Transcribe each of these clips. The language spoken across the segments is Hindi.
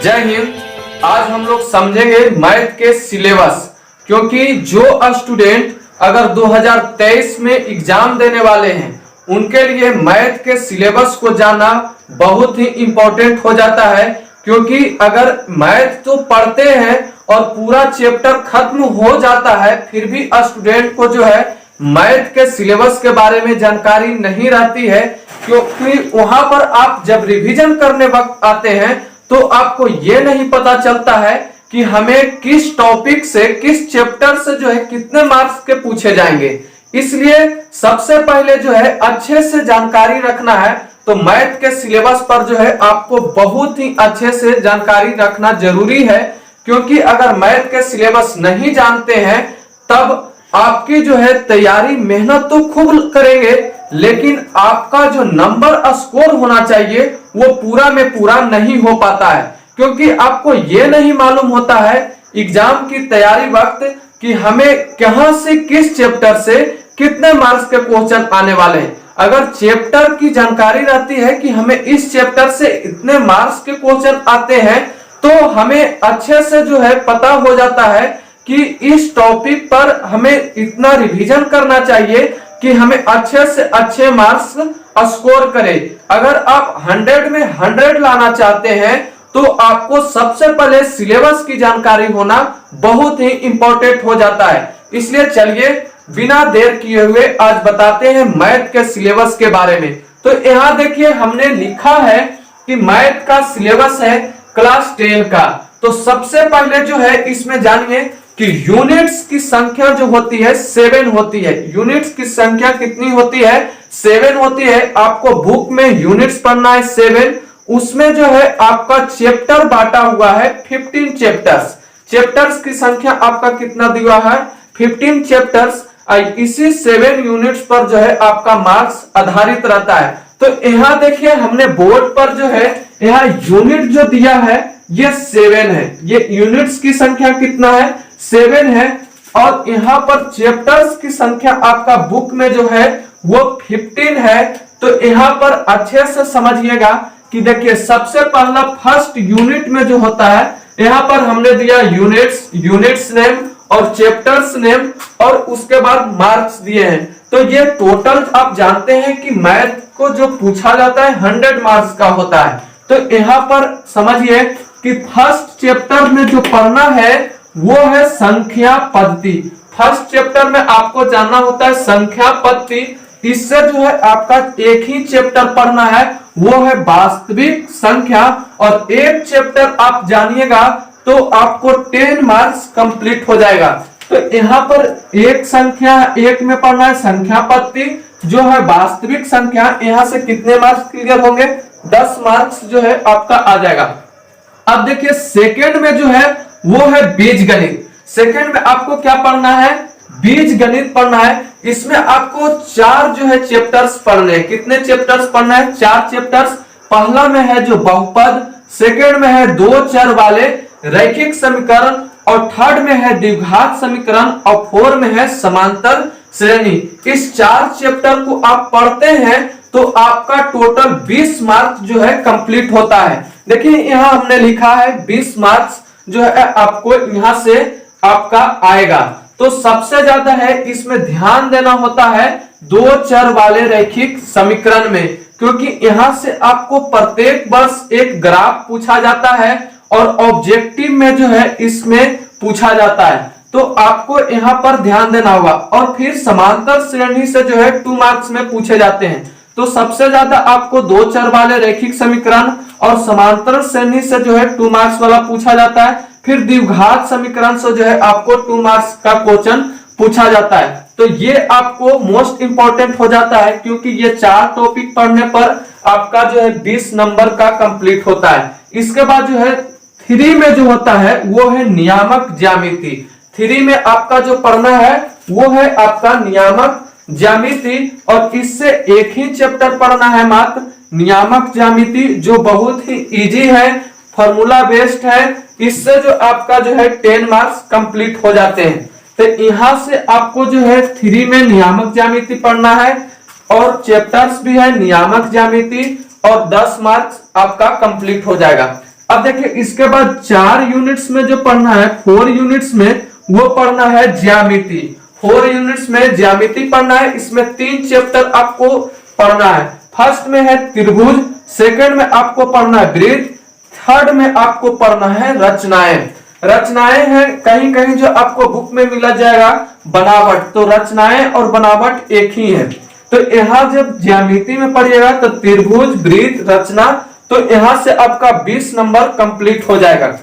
जय हिंद। आज हम लोग समझेंगे मैथ के सिलेबस, क्योंकि जो स्टूडेंट अगर 2023 में एग्जाम देने वाले हैं उनके लिए मैथ के सिलेबस को जानना बहुत ही इंपॉर्टेंट हो जाता है। क्योंकि अगर मैथ तो पढ़ते हैं और पूरा चैप्टर खत्म हो जाता है, फिर भी स्टूडेंट को जो है मैथ के सिलेबस के बारे में जानकारी नहीं रहती है। क्योंकि वहां पर आप जब रिवीजन करने वक्त आते हैं तो आपको ये नहीं पता चलता है कि हमें किस टॉपिक से, किस चैप्टर से जो है कितने मार्क्स के पूछे जाएंगे। इसलिए सबसे पहले जो है अच्छे से जानकारी रखना है। तो मैथ के सिलेबस पर जो है आपको बहुत ही अच्छे से जानकारी रखना जरूरी है। क्योंकि अगर मैथ के सिलेबस नहीं जानते हैं तब आपकी जो है तैयारी, मेहनत तो खूब करेंगे, लेकिन आपका जो नंबर स्कोर होना चाहिए वो पूरा में पूरा नहीं हो पाता है। क्योंकि आपको ये नहीं मालूम होता है एग्जाम की तैयारी वक्त कि हमें कहां से, किस चैप्टर से कितने मार्क्स के क्वेश्चन आने वाले हैं। अगर चैप्टर की जानकारी रहती है कि हमें इस चैप्टर से इतने मार्क्स के क्वेश्चन आते हैं, तो हमें अच्छे से जो है पता हो जाता है कि इस टॉपिक पर हमें इतना रिवीजन करना चाहिए कि हमें अच्छे से अच्छे मार्क्स स्कोर करें। अगर आप 100 में 100 लाना चाहते हैं तो आपको सबसे पहले सिलेबस की जानकारी होना बहुत ही इंपॉर्टेंट हो जाता है। इसलिए चलिए बिना देर किए हुए आज बताते हैं मैथ के सिलेबस के बारे में। तो यहाँ देखिए हमने लिखा है कि मैथ का सिलेबस है क्लास 10 का। तो सबसे पहले जो है इसमें जानिए कि यूनिट्स की संख्या जो होती है 7 होती है। यूनिट्स की संख्या कितनी होती है? 7 होती है। आपको बुक में यूनिट्स पढ़ना है 7। उसमें जो है आपका चैप्टर बांटा हुआ है 15 चैप्टर्स। चैप्टर्स की संख्या आपका कितना दिया है? 15 चैप्टर्स। इसी 7 यूनिट्स पर जो है आपका मार्क्स आधारित रहता है। तो यहाँ देखिए हमने बोर्ड पर जो है यहाँ यूनिट जो दिया है ये 7 है। ये यूनिट्स की संख्या कितना है? 7 है। और यहाँ पर चैप्टर्स की संख्या आपका बुक में जो है वो 15 है। तो यहाँ पर अच्छे से समझिएगा कि देखिए सबसे पहला फर्स्ट यूनिट में जो होता है यहाँ पर हमने दिया यूनिट्स नेम और चैप्टर्स नेम, और उसके बाद मार्क्स दिए हैं। तो ये टोटल आप जानते हैं कि मैथ को जो पूछा जाता है 100 मार्क्स का होता है। तो यहाँ पर समझिए कि फर्स्ट चैप्टर में जो पढ़ना है वो है संख्या पद्धति। फर्स्ट चैप्टर में आपको जानना होता है संख्या पद्धति। इससे जो है आपका एक ही चैप्टर पढ़ना है, वो है वास्तविक संख्या। और एक चैप्टर आप जानिएगा तो आपको 10 मार्क्स कंप्लीट हो जाएगा। तो यहाँ पर एक में पढ़ना है संख्या पद्धति जो है वास्तविक संख्या। यहाँ से कितने मार्क्स क्लियर होंगे? 10 मार्क्स जो है आपका आ जाएगा। अब देखिए सेकंड में जो है वो है बीजगणित। सेकंड में आपको क्या पढ़ना है? बीजगणित पढ़ना है। इसमें आपको 4 जो है चैप्टर्स पढ़ने हैं। कितने चैप्टर्स पढ़ना है? 4 चैप्टर्स। पहला में है जो बहुपद, सेकंड में है 2 चर वाले रैखिक समीकरण, और थर्ड में है द्विघात समीकरण, और 4 में है समांतर श्रेणी। इस 4 चैप्टर को आप पढ़ते हैं तो आपका टोटल 20 मार्क्स जो है कंप्लीट होता है। देखिए यहाँ हमने लिखा है 20 मार्क्स जो है आपको यहाँ से आपका आएगा। तो सबसे ज्यादा है इसमें ध्यान देना होता है 2 चर वाले रैखिक समीकरण में, क्योंकि यहाँ से आपको प्रत्येक वर्ष एक ग्राफ पूछा जाता है और ऑब्जेक्टिव में जो है इसमें पूछा जाता है। तो आपको यहाँ पर ध्यान देना होगा। और फिर समांतर श्रेणी से जो है 2 मार्क्स में पूछे जाते हैं। तो सबसे ज्यादा आपको 2 चर वाले रैखिक समीकरण और समांतर श्रेणी से जो है 2 मार्क्स वाला पूछा जाता है। फिर द्विघात समीकरण से जो है आपको 2 मार्क्स का क्वेश्चन पूछा जाता है। तो ये आपको मोस्ट इंपॉर्टेंट हो जाता है, क्योंकि ये 4 टॉपिक पढ़ने पर आपका जो है 20 नंबर का कंप्लीट होता है। इसके बाद जो है 3 में जो होता है वो है नियामक ज्यामिति। 3 में आपका जो पढ़ना है वो है आपका नियामक ज्यामिति, और इससे एक ही चैप्टर पढ़ना है मात्र नियामक ज्यामिति, जो बहुत ही इजी है, फॉर्मूला बेस्ड है। इससे जो आपका जो है 10 मार्क्स कंप्लीट हो जाते हैं। तो यहाँ से आपको जो है 3 में नियामक ज्यामिति पढ़ना है, और चैप्टर्स भी है नियामक ज्यामिति, और 10 मार्क्स आपका कंप्लीट हो जाएगा। अब देखिए इसके बाद 4 यूनिट्स में जो पढ़ना है, 4 यूनिट्स में वो पढ़ना है ज्यामिति। 4 यूनिट्स में ज्यामिति पढ़ना है। इसमें 3 चैप्टर आपको पढ़ना है। फर्स्ट में है त्रिभुज, सेकंड में आपको पढ़ना है वृत्त, थर्ड में आपको पढ़ना है रचनाएं। रचनाएं हैं कहीं कहीं जो आपको बुक में मिला जाएगा बनावट, तो रचनाएं और बनावट एक ही है। तो यहाँ जब ज्यामिति में पढ़िएगा तो त्रिभुज, वृत्त, रचना, तो यहाँ से आपका 20 नंबर कंप्लीट हो जाएगा।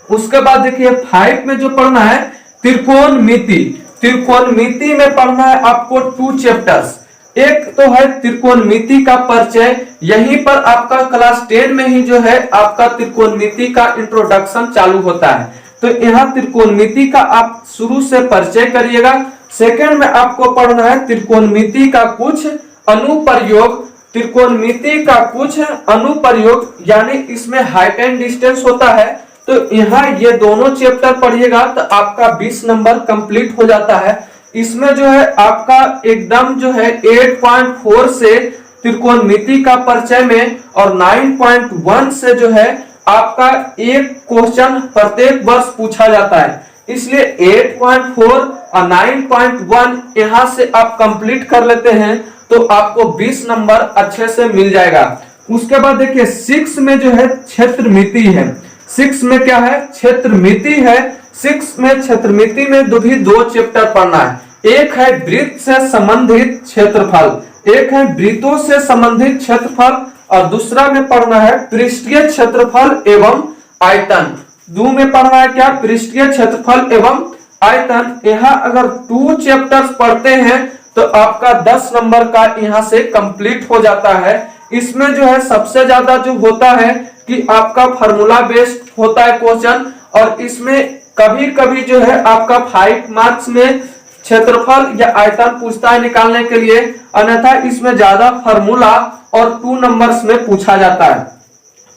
उसके बाद देखिए 5 में जो पढ़ना है त्रिकोणमिति। त्रिकोणमिति में पढ़ना है आपको 2 चैप्टर्स। एक तो है त्रिकोणमिति का परिचय, यहीं पर आपका क्लास 10 में ही जो है आपका त्रिकोणमिति का इंट्रोडक्शन चालू होता है। तो यहाँ त्रिकोणमिति का आप शुरू से परिचय करिएगा। सेकंड में आपको पढ़ना है त्रिकोणमिति का कुछ अनुप्रयोग। त्रिकोणमिति का कुछ अनुप्रयोग यानी इसमें हाइट एंड डिस्टेंस होता है। तो यहाँ ये दोनों चैप्टर पढ़िएगा तो आपका 20 नंबर कंप्लीट हो जाता है। इसमें जो है आपका एकदम जो है 8.4 से त्रिकोणमिति का परिचय में और 9.1 से जो है आपका एक क्वेश्चन प्रत्येक वर्ष पूछा जाता है। इसलिए 8.4 और 9.1 यहाँ से आप कंप्लीट कर लेते हैं तो आपको 20 नंबर अच्छे से मिल जाएगा। उसके बाद देखिए 6 में जो है क्षेत्रमिति है। 6 में क्या है? क्षेत्रमिति है। 6 में क्षेत्रमिति में दो चैप्टर पढ़ना है। एक है वृत्त से संबंधित क्षेत्रफल, एक है वृत्तों से संबंधित क्षेत्रफल और दूसरा में पढ़ना है पृष्ठीय क्षेत्रफल एवं आयतन। 2 में पढ़ना है क्या? पृष्ठीय क्षेत्रफल एवं आयतन। यहाँ अगर 2 चैप्टर्स पढ़ते हैं तो आपका 10 नंबर का यहाँ से कंप्लीट हो जाता है। इसमें जो है सबसे ज्यादा जो होता है कि आपका फार्मूला बेस्ड होता है क्वेश्चन, और इसमें कभी कभी जो है आपका 5 मार्क्स में क्षेत्रफल या आयतन पूछता है निकालने के लिए, अन्यथा इसमें ज्यादा फार्मूला और 2 नंबर्स में पूछा जाता है।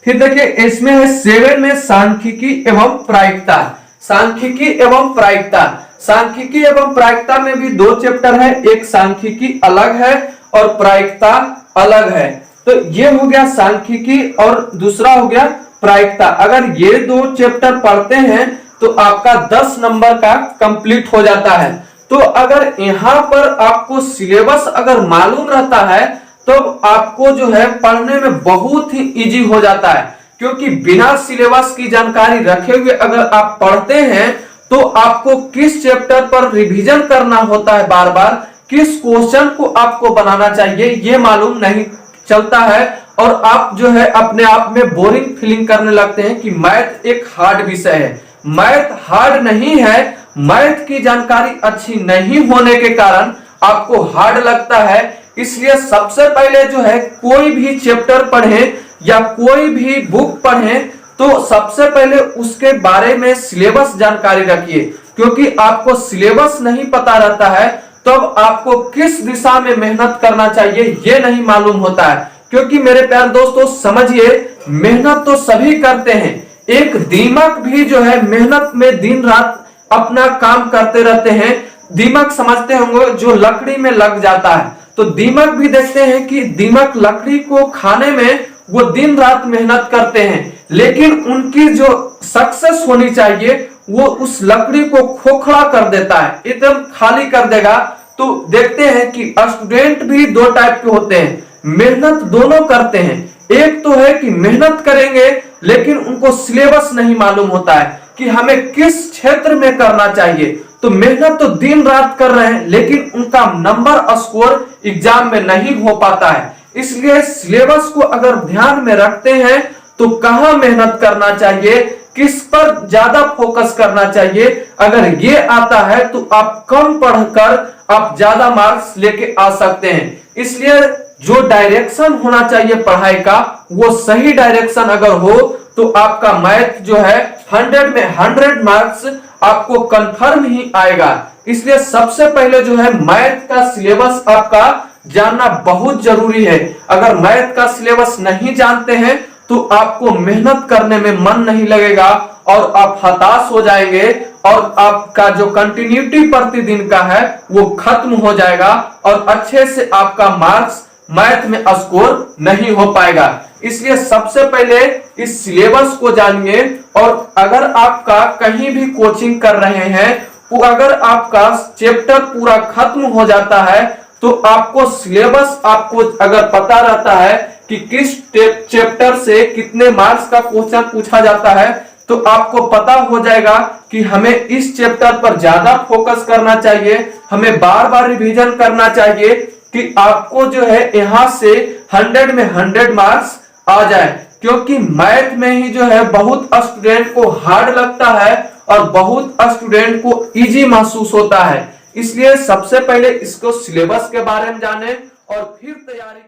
फिर देखिए इसमें है 7 में सांख्यिकी एवं प्रायिकता। सांख्यिकी एवं प्रायिकता, सांख्यिकी एवं प्रायिकता में भी 2 चैप्टर है। एक सांख्यिकी अलग है और प्रायिकता अलग है। तो ये हो गया सांख्यिकी और दूसरा हो गया प्रायिकता। अगर ये 2 चैप्टर पढ़ते हैं तो आपका 10 नंबर का कंप्लीट हो जाता है। तो अगर यहाँ पर आपको सिलेबस अगर मालूम रहता है तो आपको जो है पढ़ने में बहुत ही इजी हो जाता है, क्योंकि बिना सिलेबस की जानकारी रखे हुए अगर आप पढ़ते हैं तो आपको किस चैप्टर पर रिवीजन करना होता है, बार बार किस क्वेश्चन को आपको बनाना चाहिए ये मालूम नहीं चलता है, और आप जो है अपने आप में बोरिंग फीलिंग करने लगते हैं कि मैथ एक हार्ड विषय है। मैथ हार्ड नहीं है, मैथ की जानकारी अच्छी नहीं होने के कारण आपको हार्ड लगता है। इसलिए सबसे पहले जो है कोई भी चैप्टर पढ़ें या कोई भी बुक पढ़ें तो सबसे पहले उसके बारे में सिलेबस जानकारी रखिए, क्योंकि आपको सिलेबस नहीं पता रहता है तब आपको किस दिशा में मेहनत करना चाहिए ये नहीं मालूम होता है। क्योंकि मेरे प्यारे दोस्तों समझिए, मेहनत तो सभी करते हैं, एक दीमक भी जो है मेहनत में दिन रात अपना काम करते रहते हैं। दीमक समझते होंगे जो लकड़ी में लग जाता है, तो दीमक भी देखते हैं कि दीमक लकड़ी को खाने में वो दिन रात मेहनत करते हैं, लेकिन उनकी जो सक्सेस होनी चाहिए वो उस लकड़ी को खोखला कर देता है, एकदम खाली कर देगा। तो देखते हैं कि स्टूडेंट भी 2 टाइप के होते हैं, मेहनत दोनों करते हैं। एक तो है कि मेहनत करेंगे लेकिन उनको सिलेबस नहीं मालूम होता है कि हमें किस क्षेत्र में करना चाहिए, तो मेहनत तो दिन रात कर रहे हैं लेकिन उनका नंबर स्कोर एग्जाम में नहीं हो पाता है। इसलिए सिलेबस को अगर ध्यान में रखते हैं तो कहां मेहनत करना चाहिए, किस पर ज्यादा फोकस करना चाहिए, अगर ये आता है तो आप कम पढ़कर आप ज्यादा मार्क्स लेके आ सकते हैं। इसलिए जो डायरेक्शन होना चाहिए पढ़ाई का वो सही डायरेक्शन अगर हो तो आपका मैथ जो है 100 में 100 मार्क्स आपको कंफर्म ही आएगा। इसलिए सबसे पहले जो है मैथ का सिलेबस आपका जानना बहुत जरूरी है। अगर मैथ का सिलेबस नहीं जानते हैं तो आपको मेहनत करने में मन नहीं लगेगा और आप हताश हो जाएंगे और आपका जो कंटिन्यूटी प्रतिदिन का है वो खत्म हो जाएगा और अच्छे से आपका मार्क्स मैथ में स्कोर नहीं हो पाएगा। इसलिए सबसे पहले इस सिलेबस को जानिए। और अगर आपका कहीं भी कोचिंग कर रहे हैं, तो अगर आपका चैप्टर पूरा खत्म हो जाता है तो आपको सिलेबस आपको अगर पता रहता है कि किस चैप्टर से कितने मार्क्स का क्वेश्चन पूछा जाता है, तो आपको पता हो जाएगा कि हमें इस चैप्टर पर ज्यादा फोकस करना चाहिए, हमें बार बार रिवीजन करना चाहिए कि आपको जो है यहां से 100 में 100 मार्क्स आ जाए। क्योंकि मैथ में ही जो है बहुत स्टूडेंट को हार्ड लगता है और बहुत स्टूडेंट को इजी महसूस होता है। इसलिए सबसे पहले इसको सिलेबस के बारे में जाने और फिर तैयारी